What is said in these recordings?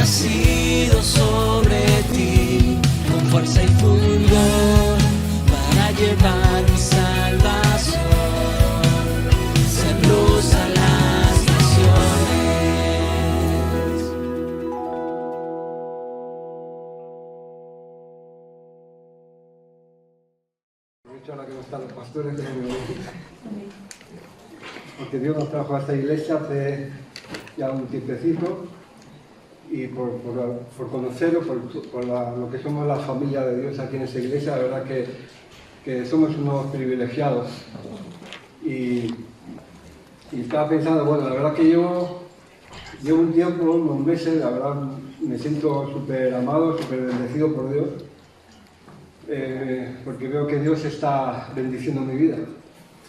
nacido sobre ti, con fuerza y fulgor, para llevar mi salvación, ser luz a las naciones. Aprovecho ahora que no están los pastores, porque Dios nos trajo a esta iglesia hace ya un tiempecito, y por conocerlo, lo que somos la familia de Dios aquí en esta iglesia, la verdad que somos unos privilegiados. Y estaba pensando, bueno, la verdad que llevo un tiempo, unos meses, la verdad me siento súper amado, súper bendecido por Dios, porque veo que Dios está bendiciendo mi vida.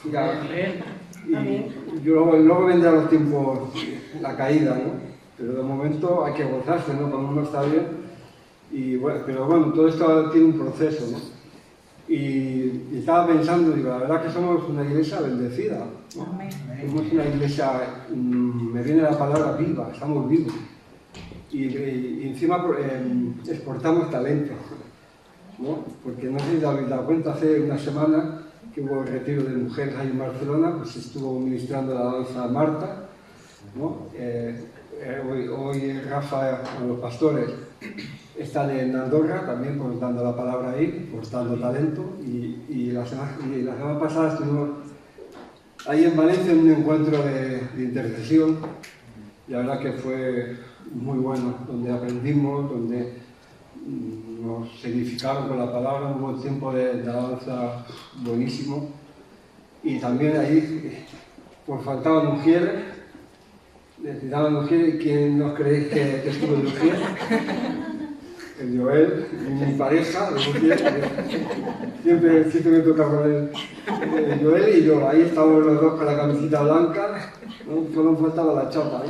Y luego vendrán los tiempos, la caída, ¿no? Pero de momento hay que gozarse, ¿no? Cuando uno está bien. Pero bueno, todo esto tiene un proceso, ¿no? Y estaba pensando, digo, la verdad que somos una iglesia bendecida, ¿no? Somos una iglesia, me viene la palabra viva, estamos vivos. Y encima exportamos talento, ¿no? Porque no sé si te habéis dado cuenta, hace una semana que hubo el retiro de mujeres ahí en Barcelona, pues estuvo ministrando la danza Marta, ¿no? Hoy Rafa, los pastores, están en Andorra también dando la palabra ahí, portando talento, y la semana pasada estuvimos ahí en Valencia en un encuentro de intercesión, y la verdad que fue muy bueno, donde aprendimos, donde nos edificaron con la palabra, un buen tiempo de alabanza buenísimo, y también ahí pues faltaban mujeres. Necesitaban mujeres. ¿Quién nos creéis que estuvo en Ujier? El Joel, mi pareja de Ujier. Siempre me toca con el Joel y yo. Ahí estábamos los dos con la camiseta blanca, ¿no? Solo faltaba la chapa, ¿eh?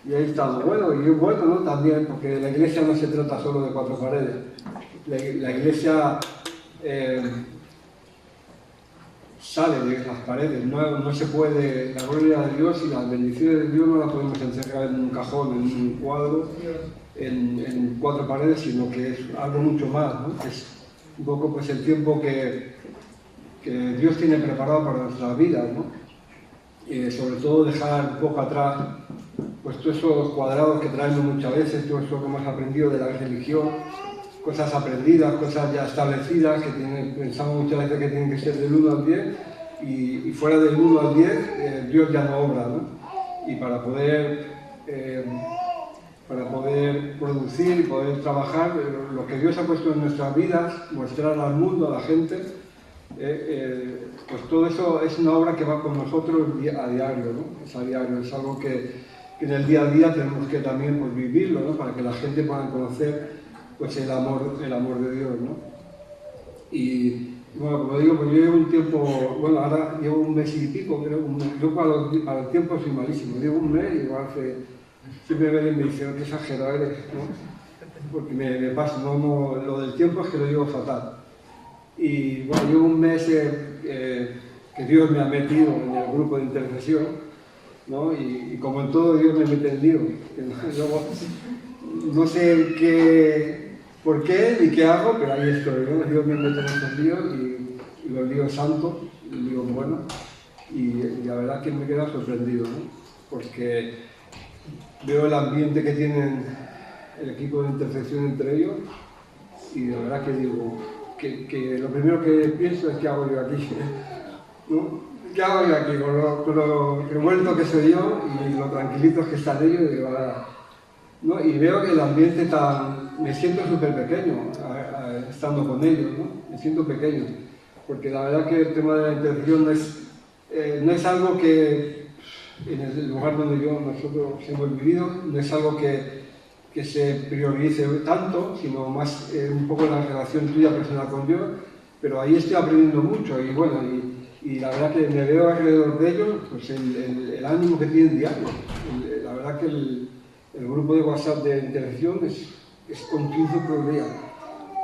Y ahí estamos. Bueno, y bueno, ¿no? También, porque la iglesia no se trata solo de cuatro paredes. La iglesia sale de las paredes, no se puede, la gloria de Dios y las bendiciones de Dios no las podemos encerrar en un cajón, en un cuadro, en cuatro paredes, sino que es algo mucho más, ¿no? Es un poco pues el tiempo que Dios tiene preparado para nuestras vidas, ¿no? Sobre todo dejar un poco atrás pues todos esos cuadrados que traemos muchas veces, todo eso que hemos aprendido de la religión, cosas aprendidas, cosas ya establecidas, que pensamos muchas veces que tienen que ser del 1 al 10, y fuera del 1 al 10 Dios ya no obra, ¿no? Y para poder producir y poder trabajar lo que Dios ha puesto en nuestras vidas, mostrar al mundo, a la gente, pues todo eso es una obra que va con nosotros a diario, ¿no? Es a diario, es algo que en el día a día tenemos que también pues, vivirlo, ¿no? Para que la gente pueda conocer pues el amor de Dios, ¿no? Y bueno, como digo, pues yo llevo un tiempo, bueno, ahora llevo un mes y pico, creo, yo para el tiempo soy malísimo, llevo un mes y igual siempre me ven y me dicen, qué exagerado eres, ¿no? Porque me pasa, lo del tiempo es que lo llevo fatal. Y bueno, llevo un mes que Dios me ha metido en el grupo de intercesión, ¿no? Y como en todo Dios me mete en lío, luego no sé por qué ni qué hago, pero ahí estoy, ¿no? Dios me mete en estos líos y los líos santos, los líos buenos, y la verdad que me queda sorprendido, ¿no? Porque veo el ambiente que tienen el equipo de intercesión entre ellos, y la verdad que digo que lo primero que pienso es qué hago yo aquí, ¿no? ¿Qué hago yo aquí con lo revuelto que soy yo y lo tranquilitos que están ellos? Y, ¿no? Y veo que el ambiente me siento súper pequeño estando con ellos, ¿no? Me siento pequeño, porque la verdad que el tema de la intercesión no es algo que en el lugar donde nosotros hemos vivido, no es algo que se priorice tanto, sino más un poco la relación tuya personal con Dios, pero ahí estoy aprendiendo mucho y bueno, y la verdad que me veo alrededor de ellos, pues el ánimo que tienen diario. La verdad que el grupo de WhatsApp de interacción es continuo por día,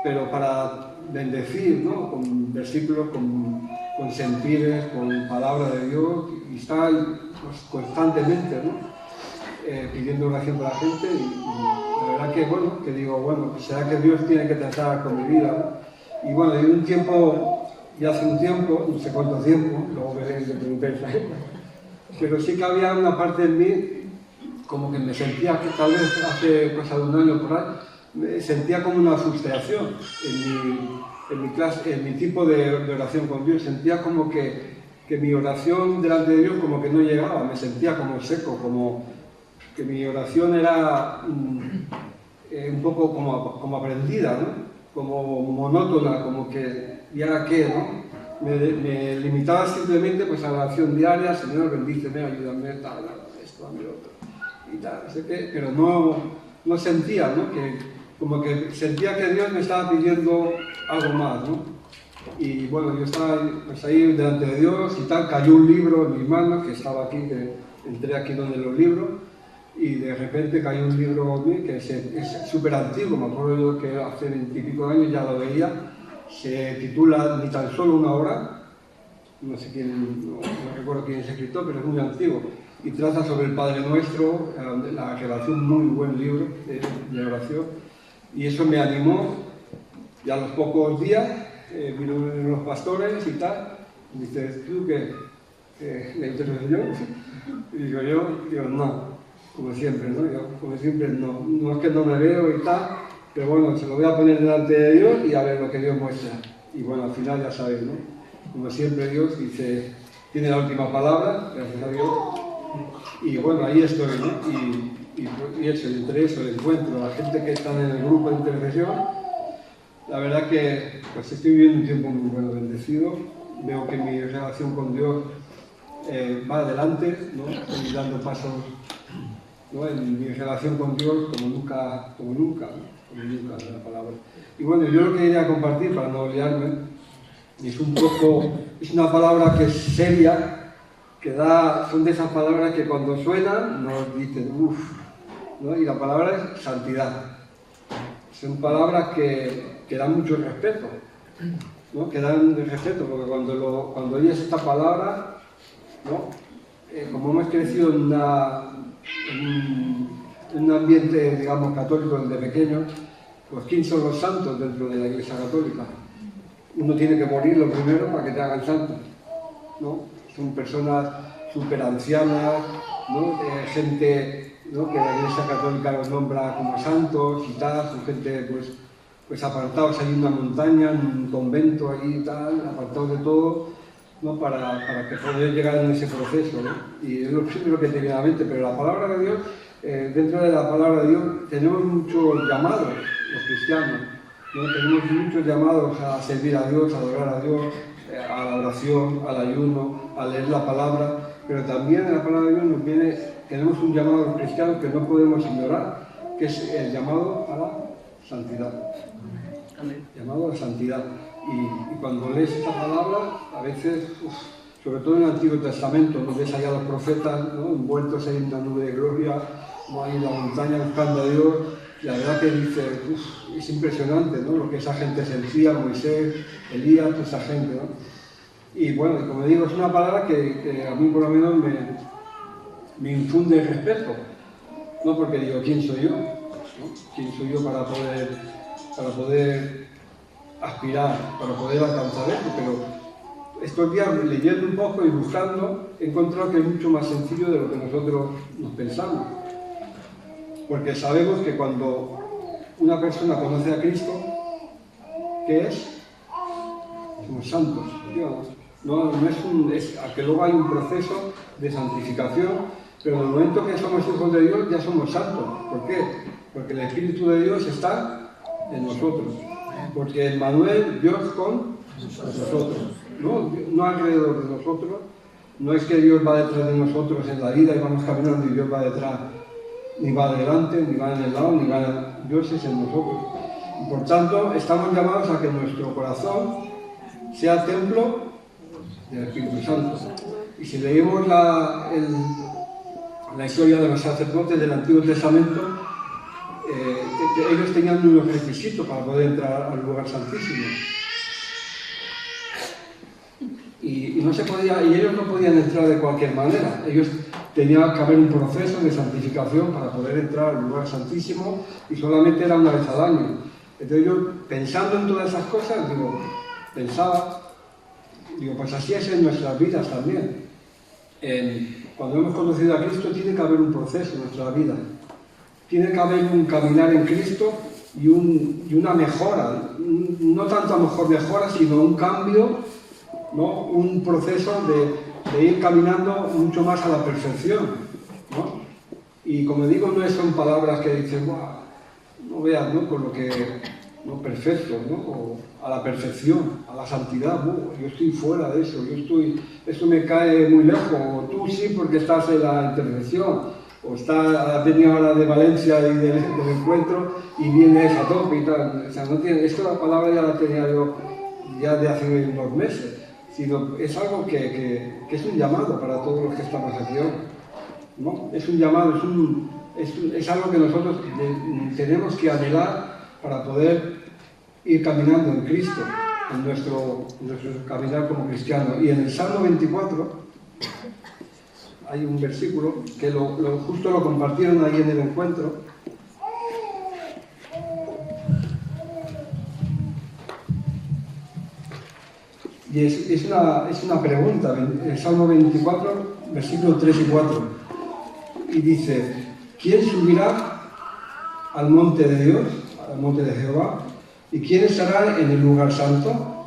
pero para bendecir, ¿no? Con versículos, con sentires, con palabra de Dios, y está pues, constantemente, ¿no? pidiendo oración por la gente y la verdad que, bueno, que digo, bueno, será que Dios tiene que tratar con mi vida, ¿no? Y bueno, de un tiempo, ya hace un tiempo, no sé cuánto tiempo, luego veréis lo que me pensáis, pero sí que había una parte de mí como que me sentía que tal vez hace cosa de un año por ahí, me sentía como una frustración en mi clase, en mi tipo de oración con Dios. Sentía como que mi oración delante de Dios como que no llegaba, me sentía como seco, como que mi oración era un poco como aprendida, ¿no? Como monótona, como que ya qué, ¿no? Me limitaba simplemente pues, a la oración diaria, Señor, bendíceme, ayúdame, tal, esto, a mí lo otro, y tal, no sé qué, pero no sentía, ¿no? Como que sentía que Dios me estaba pidiendo algo más, ¿no? Y bueno, yo estaba pues, ahí delante de Dios y tal, cayó un libro en mis manos, que estaba aquí, que entré aquí donde los libros, y de repente cayó un libro que es súper antiguo, me acuerdo yo que hace 20 y pico de años ya lo veía, se titula Ni tan solo una hora, no sé quién, no recuerdo quién es el escritor, pero es muy antiguo, y trata sobre el Padre Nuestro, la relación, muy buen libro de oración, y eso me animó, y a los pocos días vinieron los pastores y tal, y dices, ¿tú qué? ¿Le interesa yo? Y digo yo, no, como siempre, ¿no? Yo, como siempre, no es que no me veo y tal, pero bueno, se lo voy a poner delante de Dios y a ver lo que Dios muestra. Y bueno, al final ya sabéis, ¿no? Como siempre Dios dice, tiene la última palabra, gracias a Dios. Y bueno, ahí estoy, ¿no? Y eso, entre eso, el encuentro, la gente que está en el grupo de intercesión, la verdad que pues estoy viviendo un tiempo muy bueno, bendecido. Veo que mi relación con Dios va adelante, ¿no? Estoy dando pasos, ¿no? En mi relación con Dios como nunca, ¿no? La palabra. Y bueno, yo lo que quería compartir, para no olvidarme, es una palabra que es seria, son de esas palabras que cuando suenan nos dicen, uff, ¿no? Y la palabra es santidad. Son palabras que dan mucho respeto, ¿no? Que dan respeto, porque cuando oyes esta palabra, ¿no? Como hemos crecido en un ambiente, digamos, católico desde pequeños, pues ¿quién son los santos dentro de la Iglesia Católica? Uno tiene que morir lo primero para que te hagan santo, ¿no? Son personas súper ancianas, ¿no? Gente, ¿no? Que la Iglesia Católica los nombra como santos y tal, son gente pues apartados ahí en una montaña, en un convento ahí y tal, apartados de todo, ¿no? Para que poder llegar en ese proceso, ¿no? Y es lo primero que te viene a la mente, pero la palabra de Dios, dentro de la palabra de Dios tenemos muchos llamados, los cristianos, ¿no? Tenemos muchos llamados a servir a Dios, a adorar a Dios, a la oración, al ayuno, a leer la palabra, pero también en la palabra de Dios tenemos un llamado a los cristianos que no podemos ignorar, que es el llamado a la santidad. Llamado a la santidad. Y cuando lees esta palabra, a veces, sobre todo en el Antiguo Testamento, donde ves allá a los profetas, ¿no? Envueltos en una nube de gloria, ¿no? Ahí en la montaña buscando a Dios, y la verdad que dice, es impresionante, ¿no? Lo que esa gente sentía, Moisés, Elías, toda esa gente, ¿no? Y bueno, como digo, es una palabra que a mí por lo menos me infunde respeto, ¿no? Porque digo, ¿quién soy yo? ¿No? ¿Quién soy yo para poder aspirar, para poder alcanzar esto? Pero estos días, leyendo un poco y buscando, he encontrado que es mucho más sencillo de lo que nosotros nos pensamos. Porque sabemos que cuando una persona conoce a Cristo, ¿qué es? Somos santos, digamos. No es que luego hay un proceso de santificación, pero en el momento que somos hijos de Dios ya somos santos. ¿Por qué? Porque el Espíritu de Dios está en nosotros. Porque Emmanuel, Dios con nosotros, no alrededor de nosotros. No es que Dios va detrás de nosotros en la vida y vamos caminando y Dios va detrás, ni va adelante, ni va en el lado, Dios es en nosotros. Y por tanto, estamos llamados a que nuestro corazón sea templo del Espíritu Santo. Y si leemos la historia de los sacerdotes del Antiguo Testamento, ellos tenían unos requisitos para poder entrar al lugar santísimo. Y ellos no podían entrar de cualquier manera. Ellos tenía que haber un proceso de santificación para poder entrar al lugar santísimo y solamente era una vez al año. Entonces yo, pensando en todas esas cosas, pensaba, pues así es en nuestras vidas también. Cuando hemos conocido a Cristo tiene que haber un proceso en nuestra vida. Tiene que haber un caminar en Cristo y una mejora, no tanto a lo mejor mejora, sino un cambio, ¿no? Un proceso de ir caminando mucho más a la perfección, ¿no? Y como digo, no son palabras que dicen, no veas, ¿no? Con lo que, ¿no? Perfecto, ¿no? O a la perfección, a la santidad, yo estoy fuera de eso, eso me cae muy lejos, o tú sí porque estás en la intervención, o has venido ahora de Valencia y del encuentro y vienes a tope y tal. O sea, no tiene, esto la palabra ya la tenía yo ya de hace unos meses, sino es algo que es un llamado para todos los que estamos aquí hoy, ¿no? Es un llamado, es algo que nosotros tenemos que anhelar para poder ir caminando en Cristo, en nuestro caminar como cristiano. Y en el Salmo 24 hay un versículo que justo lo compartieron ahí en el encuentro. Y es una pregunta, el Salmo 24, versículos 3 y 4. Y dice, ¿quién subirá al monte de Dios, al monte de Jehová? ¿Y quién estará en el lugar santo?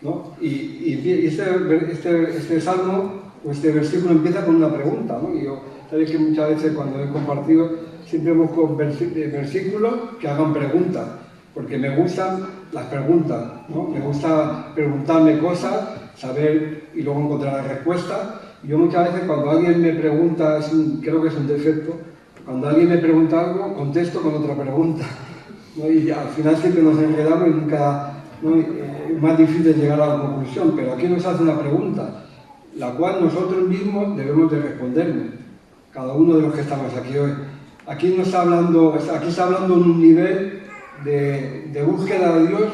¿No? Y este salmo, o este versículo empieza con una pregunta, ¿no? Y yo, sabéis que muchas veces cuando he compartido, siempre busco versículos que hagan preguntas, porque me gustan las preguntas, ¿no? Me gusta preguntarme cosas, saber y luego encontrar la respuesta. Y yo muchas veces cuando alguien me pregunta, creo que es un defecto, cuando alguien me pregunta algo, contesto con otra pregunta, ¿no? Y al final siempre nos enredamos y nunca, ¿no? Es más difícil llegar a la conclusión, pero aquí nos hace una pregunta, la cual nosotros mismos debemos de respondernos, cada uno de los que estamos aquí hoy. Aquí está hablando en un nivel de búsqueda de Dios.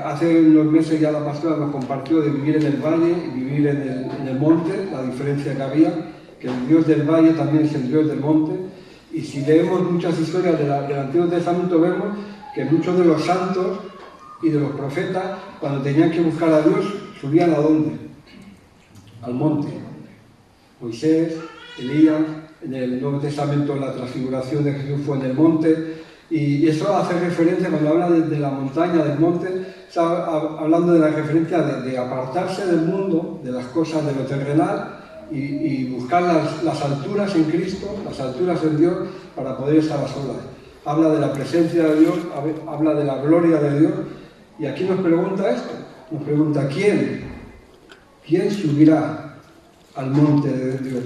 Hace unos meses ya la pastora nos compartió de vivir en el valle y vivir en el monte, la diferencia que había, que el Dios del valle también es el Dios del monte. Y si leemos muchas historias del Antiguo Testamento, vemos que muchos de los santos y de los profetas, cuando tenían que buscar a Dios, subían ¿a dónde? Al monte. Moisés, Elías, en el Nuevo Testamento la transfiguración de Jesús fue en el monte, y eso hace referencia, cuando habla de la montaña, del monte, está hablando de la referencia de apartarse del mundo, de las cosas de lo terrenal, y buscar las alturas en Cristo, las alturas en Dios, para poder estar a solas. Habla de la presencia de Dios, habla de la gloria de Dios, y aquí nos pregunta esto, nos pregunta ¿quién subirá al monte de Dios?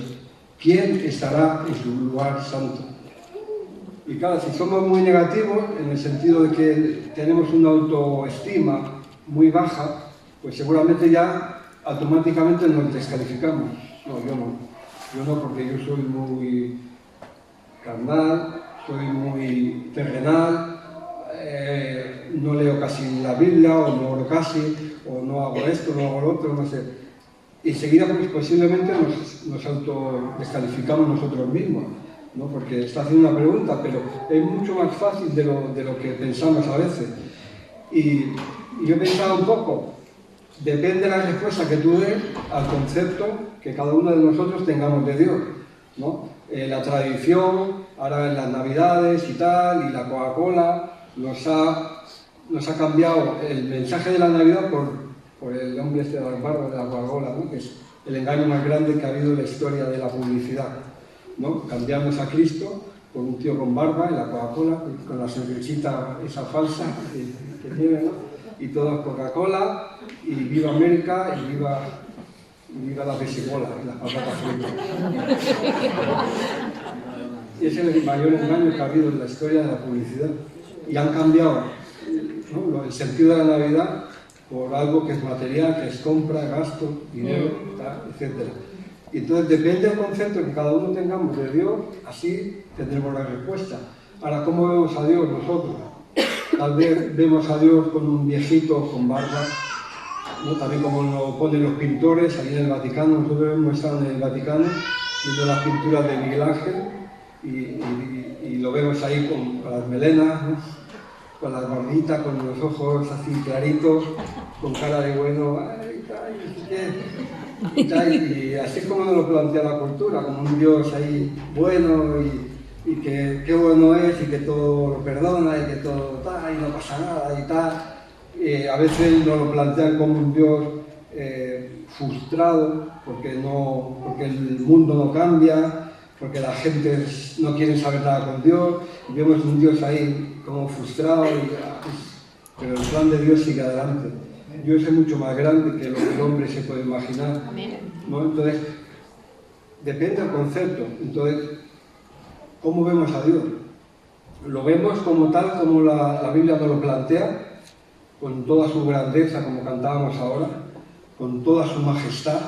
¿Quién estará en su lugar santo? Y claro, si somos muy negativos, en el sentido de que tenemos una autoestima muy baja, pues seguramente ya automáticamente nos descalificamos. No, yo no, porque yo soy muy carnal, soy muy terrenal, no leo casi la Biblia, o no oro casi, o no hago esto, no hago lo otro, no sé. Y enseguida pues, posiblemente nos autodescalificamos nosotros mismos, ¿no? Porque está haciendo una pregunta, pero es mucho más fácil de lo que pensamos a veces. Y yo he pensado un poco, depende de la respuesta que tú des al concepto que cada uno de nosotros tengamos de Dios, ¿no? La tradición, ahora en las Navidades y tal, y la Coca-Cola, nos ha cambiado el mensaje de la Navidad por el hombre este de las barbas de la Coca-Cola, ¿no? Que es el engaño más grande que ha habido en la historia de la publicidad, ¿no? Cambiamos a Cristo por un tío con barba en la Coca-Cola, con la sonrisita esa falsa que tiene, ¿no? Y todo Coca-Cola, y viva América, y viva la pesigola y las patatas fritas. Y ese es el mayor engaño que ha habido en la historia de la publicidad. Y han cambiado, ¿no? El sentido de la Navidad por algo que es material, que es compra, gasto, dinero, etc. Y entonces depende del concepto que cada uno tengamos de Dios, así tendremos la respuesta. Ahora, ¿cómo vemos a Dios nosotros? Tal vez vemos a Dios con un viejito con barba, ¿no? También como lo ponen los pintores ahí en el Vaticano. Nosotros hemos estado en el Vaticano viendo las pinturas de Miguel Ángel y lo vemos ahí con las melenas, ¿no? Con las gorditas, con los ojos así claritos, con cara de bueno, ay, y así es como nos lo plantea la cultura, como un Dios ahí bueno y que qué bueno es y que todo lo perdona y que todo tal y no pasa nada y tal. A veces nos lo plantean como un Dios frustrado porque el mundo no cambia, porque la gente no quiere saber nada con Dios, y vemos un Dios ahí como frustrado, pero el plan de Dios sigue adelante. Dios es mucho más grande que lo que el hombre se puede imaginar, ¿no? Entonces, depende del concepto. Entonces, ¿cómo vemos a Dios? ¿Lo vemos como tal, como la Biblia nos lo plantea, con toda su grandeza, como cantábamos ahora, con toda su majestad,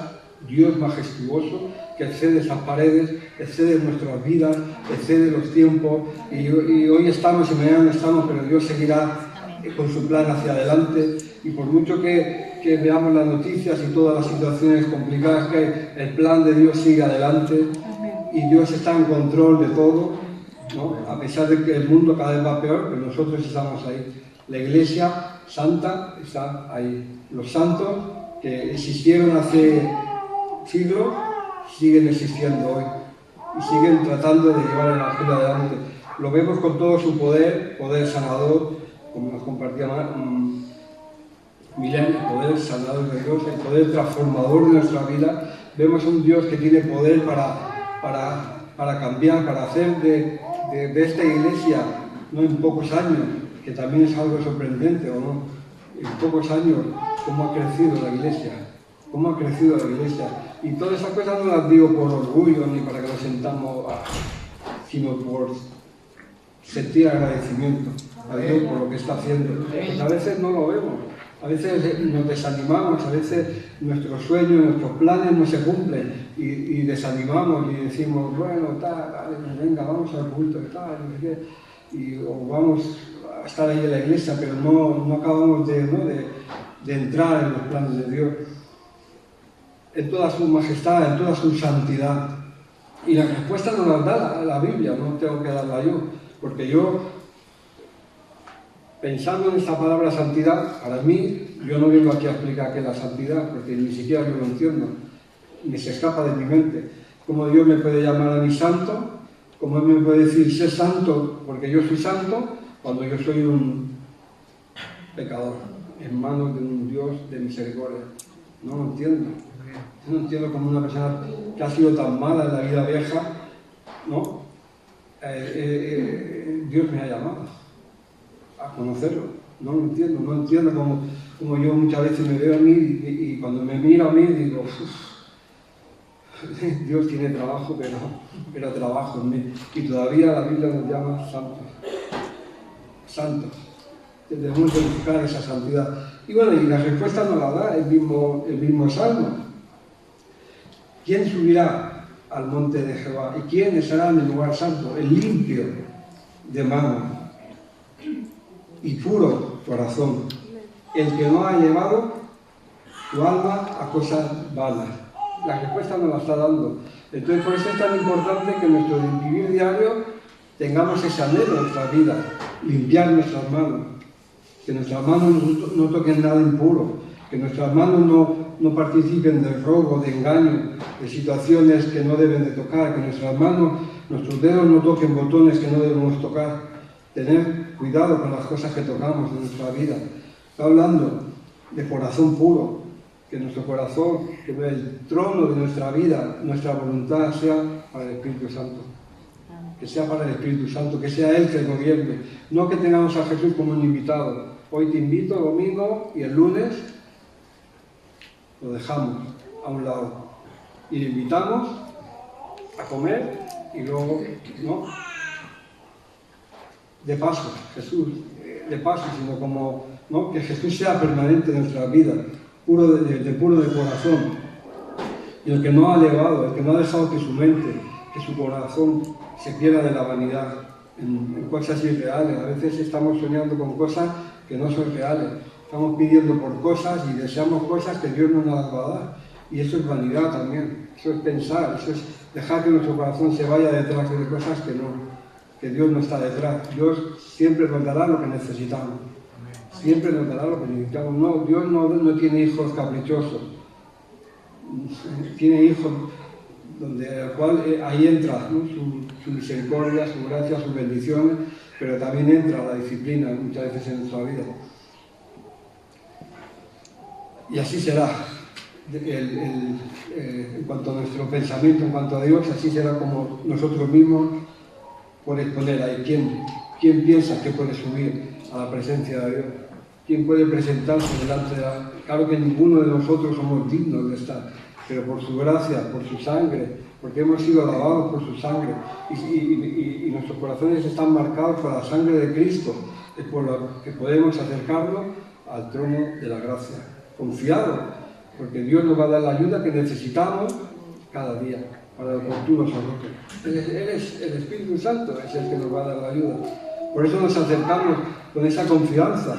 Dios majestuoso, que excede esas paredes, excede nuestras vidas, excede los tiempos, y hoy estamos y mañana estamos, pero Dios seguirá con su plan hacia adelante, y por mucho que veamos las noticias y todas las situaciones complicadas que hay, el plan de Dios sigue adelante, y Dios está en control de todo, ¿no? A pesar de que el mundo cada vez va peor, pero nosotros estamos ahí. La Iglesia Santa está ahí. Los santos que existieron hace siglos siguen existiendo hoy y siguen tratando de llevar el Evangelio adelante. Lo vemos con todo su poder sanador, como nos compartía Milen, el poder sanador de Dios, el poder transformador de nuestra vida. Vemos un Dios que tiene poder para cambiar, para hacer de esta iglesia, no en pocos años, que también es algo sorprendente, ¿o no? En pocos años, cómo ha crecido la iglesia, Y todas esas cosas no las digo por orgullo ni para que nos sentamos, sino por sentir agradecimiento a Dios por lo que está haciendo. Pues a veces no lo vemos, a veces nos desanimamos, a veces nuestros sueños, nuestros planes no se cumplen y desanimamos y decimos, bueno, venga, vamos al culto, o vamos a estar ahí en la iglesia, pero no acabamos de entrar en los planes de Dios, en toda su majestad, en toda su santidad. Y la respuesta nos la da la Biblia, no tengo que darla yo, porque yo, pensando en esta palabra santidad, para mí, yo no vengo aquí a explicar qué es la santidad, porque ni siquiera yo lo entiendo, ni se escapa de mi mente. Cómo Dios me puede llamar a mí santo, cómo Él me puede decir, sé santo, porque yo soy santo, cuando yo soy un pecador, en manos de un Dios de misericordia. No lo entiendo. No entiendo cómo una persona que ha sido tan mala en la vida vieja, ¿no? Dios me ha llamado a conocerlo. No lo entiendo, no entiendo cómo yo muchas veces me veo a mí y cuando me miro a mí digo, Dios tiene trabajo, pero trabajo en mí. Y todavía la Biblia nos llama santos. Santos. Debemos buscar esa santidad. Y bueno, y la respuesta nos la da el mismo Salmo. ¿Quién subirá al monte de Jehová? ¿Y quién estará en el lugar santo? El limpio de mano y puro corazón, el que no ha llevado su alma a cosas vanas. La respuesta nos la está dando. Entonces, por eso es tan importante que en nuestro vivir diario tengamos ese anhelo en nuestra vida, limpiar nuestras manos, que nuestras manos no toquen nada impuro, que nuestras manos no participen del robo, de engaño, de situaciones que no deben de tocar, que nuestras manos, nuestros dedos no toquen botones que no debemos tocar. Tener cuidado con las cosas que tocamos en nuestra vida. Está hablando de corazón puro, que nuestro corazón, que el trono de nuestra vida, nuestra voluntad sea para el Espíritu Santo. Que sea para el Espíritu Santo, que sea Él que gobierne. No que tengamos a Jesús como un invitado. Hoy te invito, domingo, y el lunes lo dejamos a un lado. Y le invitamos a comer y luego, ¿no? De paso, Jesús, de paso, sino como, ¿no? Que Jesús sea permanente en nuestra vida, puro de corazón. Y el que no ha elevado, el que no ha dejado que su mente, que su corazón se pierda de la vanidad en cosas irreales. A veces estamos soñando con cosas que no son reales. Estamos pidiendo por cosas y deseamos cosas que Dios no nos va a dar. Y eso es vanidad también. eso es pensar, eso es dejar que nuestro corazón se vaya detrás de cosas que Dios no está detrás. Dios siempre nos dará lo que necesitamos. Siempre nos dará lo que necesitamos. No, Dios no tiene hijos caprichosos. Tiene hijos al cual ahí entra, ¿no? su misericordia, su gracia, sus bendiciones, pero también entra la disciplina muchas veces en nuestra vida. Y así será. En cuanto a nuestro pensamiento, en cuanto a Dios, así será como nosotros mismos por exponer ahí. ¿Quién piensa que puede subir a la presencia de Dios? ¿Quién puede presentarse delante de la... Claro que ninguno de nosotros somos dignos de estar, pero por su gracia, por su sangre, porque hemos sido lavados por su sangre y nuestros corazones están marcados por la sangre de Cristo, es por lo que podemos acercarnos al trono de la gracia, confiados, porque Dios nos va a dar la ayuda que necesitamos cada día para el oportuno socorro. Él es el Espíritu Santo, es el que nos va a dar la ayuda. Por eso nos acercamos con esa confianza,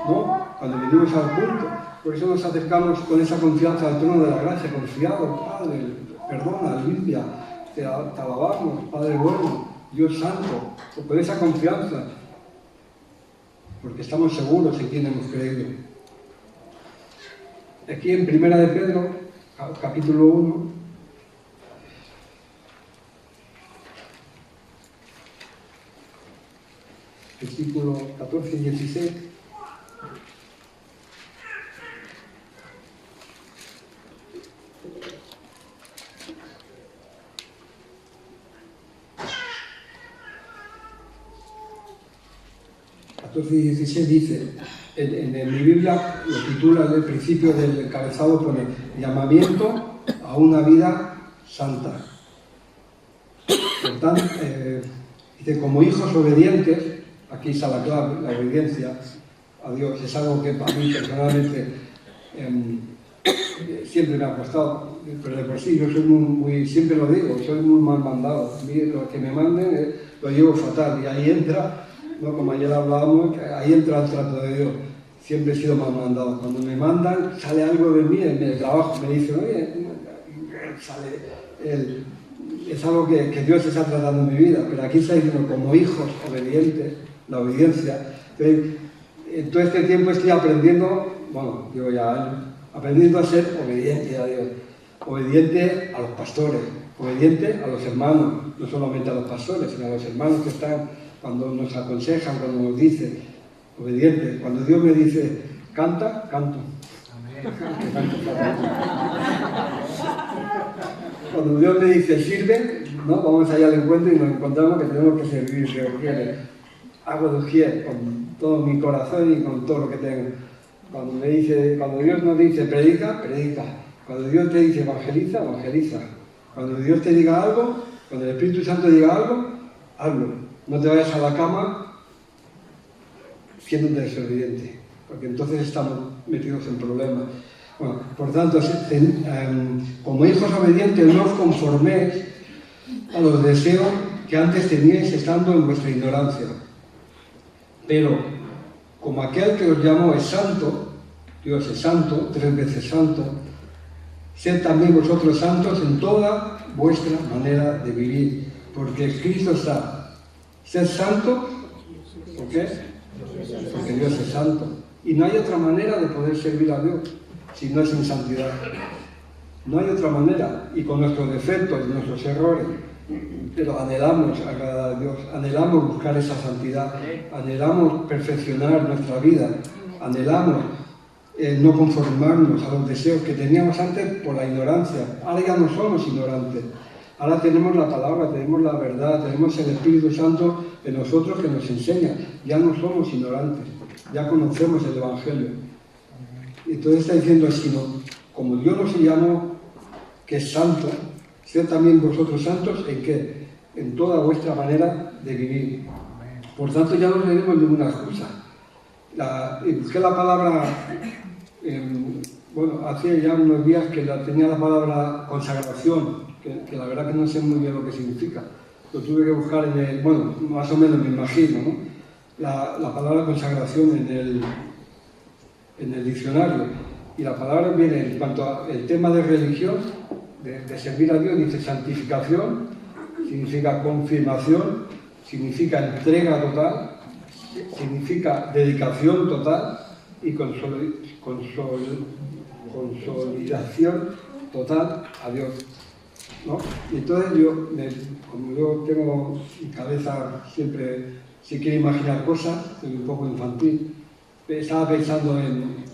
¿no? Cuando venimos al culto, por eso nos acercamos con esa confianza al trono de la gracia, confiados, Padre, perdona, limpia, te alabamos, Padre bueno, Dios santo, con esa confianza, porque estamos seguros en quién hemos creído. Aquí en Primera de Pedro, capítulo 1, versículo 14 y 16. Y 16 dice, en mi Biblia lo titula el principio del encabezado, pone llamamiento a una vida santa. Por tanto, dice, como hijos obedientes, aquí está la clave, la obediencia a Dios, es algo que para mí personalmente siempre me ha costado, pero de por sí yo soy muy, siempre lo digo, soy muy mal mandado. A mí lo que me manden lo llevo fatal y ahí entra, ¿no? Como ayer hablábamos, ahí entra el trato de Dios. Siempre he sido mal mandado. Cuando me mandan, sale algo de mí en el trabajo. Me dicen, oye, es algo que Dios está tratando en mi vida. Pero aquí está diciendo, como hijos obedientes, la obediencia. En todo este tiempo estoy aprendiendo, bueno, llevo ya años, aprendiendo a ser obediente a Dios. Obediente a los pastores, obediente a los hermanos, no solamente a los pastores, sino a los hermanos que están, cuando nos aconsejan, cuando nos dicen, obediente. Cuando Dios me dice, canta, canto. Cuando Dios me dice, sirve, ¿no? Vamos allá al encuentro y nos encontramos que tenemos que servir. Hago de Ujier con todo mi corazón y con todo lo que tengo. Cuando Dios nos dice, predica, predica. Cuando Dios te dice, evangeliza, evangeliza. Cuando Dios te diga algo, cuando el Espíritu Santo diga algo, hazlo. No te vayas a la cama siendo un desobediente, porque entonces estamos metidos en problemas. Bueno, por tanto, como hijos obedientes, no os conforméis a los deseos que antes teníais estando en vuestra ignorancia. Pero, como aquel que os llamó es santo, Dios es santo, 3 veces santo, sed también vosotros santos en toda vuestra manera de vivir, porque Cristo está. Ser santo, ¿por qué? Porque Dios es santo. Y no hay otra manera de poder servir a Dios si no es en santidad. No hay otra manera. Y con nuestros defectos, nuestros errores, pero anhelamos agradar a Dios, anhelamos buscar esa santidad, anhelamos perfeccionar nuestra vida, anhelamos no conformarnos a los deseos que teníamos antes por la ignorancia. Ahora ya no somos ignorantes. Ahora tenemos la palabra, tenemos la verdad, tenemos el Espíritu Santo en nosotros que nos enseña. Ya no somos ignorantes, ya conocemos el Evangelio. Entonces está diciendo, sino como Dios nos llamó, que es santo, sed también vosotros santos, ¿en qué? En toda vuestra manera de vivir. Por tanto, ya no tenemos ninguna excusa. Busqué la palabra, hace ya unos días que tenía la palabra consagración, que la verdad que no sé muy bien lo que significa. Lo tuve que buscar más o menos me imagino, ¿no? La palabra consagración en el diccionario. Y la palabra viene en cuanto al tema de religión, de servir a Dios, dice santificación, significa confirmación, significa entrega total, significa dedicación total y consolidación total a Dios, ¿no? Y entonces como yo tengo mi cabeza siempre, si quiere imaginar cosas, soy un poco infantil, estaba pensando en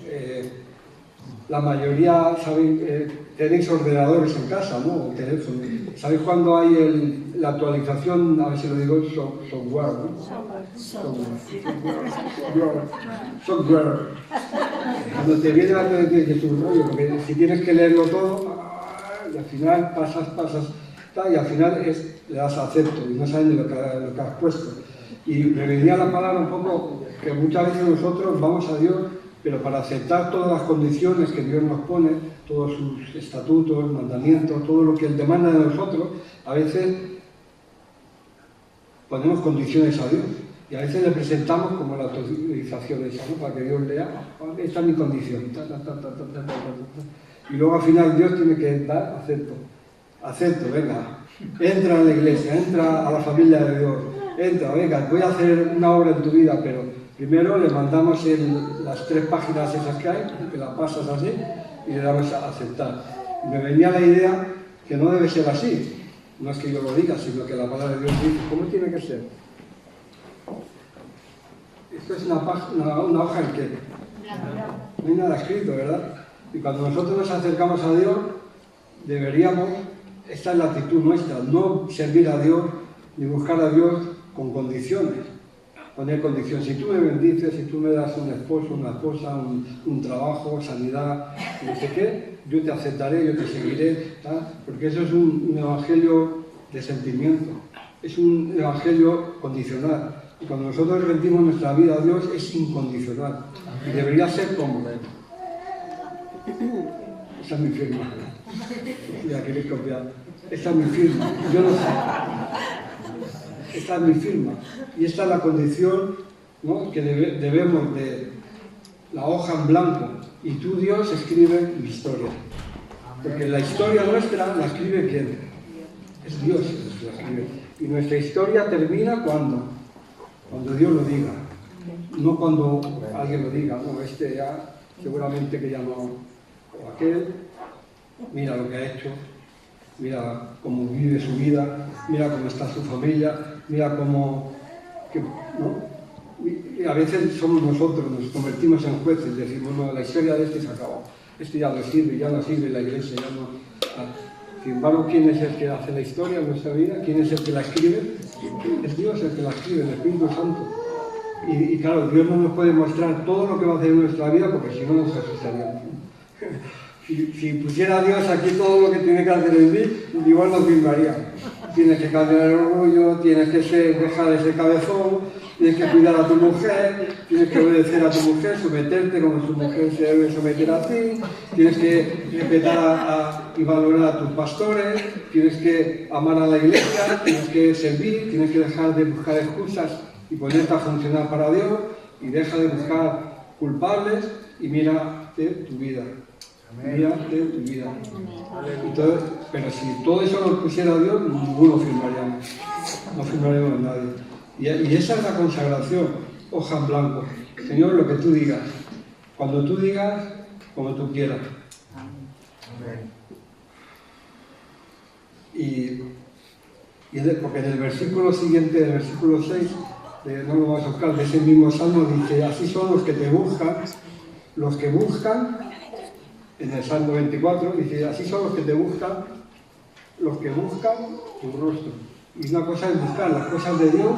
la mayoría, ¿sabéis? Tenéis ordenadores en casa, ¿no? O teléfono. ¿Sabéis cuándo hay la actualización? A ver si lo digo, software, ¿no? Software. Cuando te viene la actualización, que es un rollo, porque si tienes que leerlo todo, y al final pasas, y al final le das acepto, y no sabes ni lo que has puesto. Y me venía la palabra un poco, que muchas veces nosotros vamos a Dios, pero para aceptar todas las condiciones que Dios nos pone, todos sus estatutos, mandamientos, todo lo que Él demanda de nosotros, a veces ponemos condiciones a Dios. Y a veces le presentamos como la autorización esa, ¿no? Para que Dios lea, esta es mi condición. Y luego al final Dios tiene que dar acepto, venga, entra en la iglesia, entra a la familia de Dios, entra, venga, voy a hacer una obra en tu vida, pero primero le mandamos las 3 páginas esas que hay, que las pasas así, y le damos a aceptar. Y me venía la idea que no debe ser así. No es que yo lo diga, sino que la palabra de Dios dice, ¿cómo tiene que ser? Esto es una hoja en que no hay nada escrito, ¿verdad? Y cuando nosotros nos acercamos a Dios, deberíamos, esta es la actitud nuestra, no servir a Dios ni buscar a Dios con condiciones. Poner condiciones, si tú me bendices, si tú me das un esposo, una esposa, un trabajo, sanidad, no sé qué, yo te aceptaré, yo te seguiré, ¿tal? Porque eso es un evangelio de sentimiento, es un evangelio condicional. Y cuando nosotros rendimos nuestra vida a Dios es incondicional. Y debería ser como esa es mi firma. Ya queréis copiar. Esta es mi firma. Yo no sé. Esta es mi firma. Y esta es la condición, ¿no? Que debemos de la hoja en blanco. Y tú, Dios, escribe mi historia. Porque la historia nuestra la escribe ¿quién? Es Dios el que la escribe. Y nuestra historia termina cuando Dios lo diga. No cuando alguien lo diga, no, este ya, seguramente que ya no, o aquel, mira lo que ha hecho, mira cómo vive su vida, mira cómo está su familia, mira cómo, ¿no? Y a veces somos nosotros, nos convertimos en jueces, decimos, no, la historia de este se acabó, este ya no sirve, la iglesia, ya no. Sin embargo, ¿quién es el que hace la historia en nuestra vida? ¿Quién es el que la escribe? Es Dios el que la escribe, el Espíritu Santo. Y claro, Dios no nos puede mostrar todo lo que va a hacer en nuestra vida porque si no nos asustaríamos. Si pusiera Dios aquí todo lo que tiene que hacer en mí, igual nos firmaría. Tienes que cambiar el orgullo, tienes que dejar de ser cabezón, tienes que cuidar a tu mujer, tienes que obedecer a tu mujer, someterte como su mujer se debe someter a ti, tienes que respetar y valorar a tus pastores, tienes que amar a la iglesia, tienes que servir, tienes que dejar de buscar excusas y ponerte a funcionar para Dios y deja de buscar culpables y mírate tu vida. Mírate tu vida. Entonces, pero si todo eso lo pusiera Dios, ninguno firmaríamos. No firmaríamos a nadie. Y esa es la consagración, hoja en blanco. Señor, lo que tú digas. Cuando tú digas, como tú quieras. Porque en el versículo siguiente, el versículo 6, no lo vamos a buscar, de ese mismo salmo, dice, así son los que te buscan, en el Salmo 24, dice, así son los que te buscan, los que buscan tu rostro. Y una cosa es buscar las cosas de Dios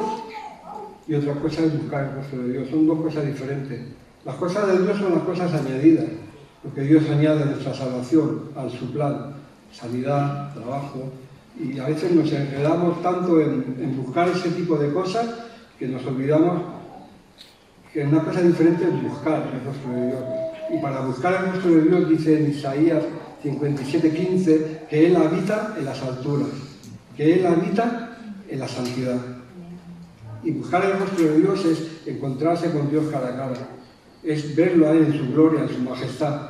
y otra cosa es buscar el rostro de Dios. Son dos cosas diferentes. Las cosas de Dios son las cosas añadidas, lo que Dios añade a nuestra salvación, a su plan, sanidad, trabajo. Y a veces nos enredamos tanto en buscar ese tipo de cosas que nos olvidamos que una cosa diferente es buscar el rostro de Dios. Y para buscar el rostro de Dios, dice en Isaías 57:15, que Él habita en las alturas, que Él habita en la santidad. Y buscar el rostro de Dios es encontrarse con Dios cara a cara, es verlo a Él en su gloria, en su majestad.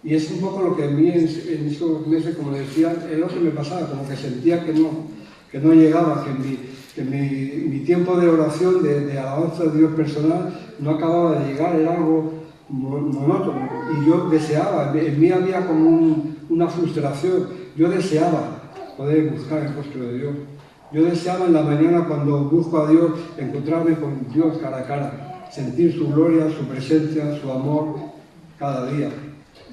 Y es un poco lo que a mí en esos meses, como decía, es lo que me pasaba, como que sentía que no llegaba, que mi tiempo de oración, de alabanza de Dios personal, no acababa de llegar, era algo monótono. Y yo deseaba, en mí había como una frustración, yo deseaba poder buscar el rostro de Dios. Yo deseaba en la mañana, cuando busco a Dios, encontrarme con Dios cara a cara, sentir su gloria, su presencia, su amor cada día.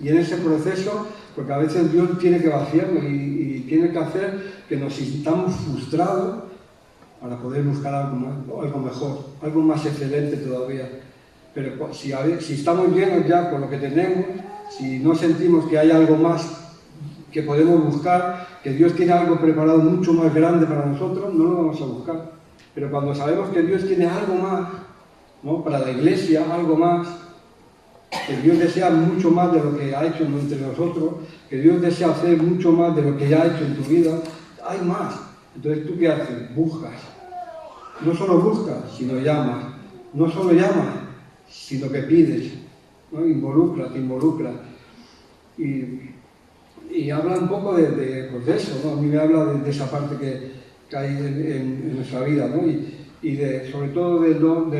Y en ese proceso, porque a veces Dios tiene que vaciarnos y tiene que hacer que nos sintamos frustrados para poder buscar algo más, algo mejor, algo más excelente todavía. Pero si estamos llenos ya con lo que tenemos, si no sentimos que hay algo más que podemos buscar, que Dios tiene algo preparado mucho más grande para nosotros, no lo vamos a buscar. Pero cuando sabemos que Dios tiene algo más, ¿no?, para la iglesia, algo más, que Dios desea mucho más de lo que ha hecho entre nosotros, que Dios desea hacer mucho más de lo que ya ha hecho en tu vida, hay más. Entonces, ¿tú qué haces? Buscas. No solo buscas, sino llamas. No solo llamas, sino que pides, ¿no? Te involucras. Y habla un poco de eso, ¿no? A mí me habla de esa parte que hay en nuestra vida, ¿no? Y sobre todo de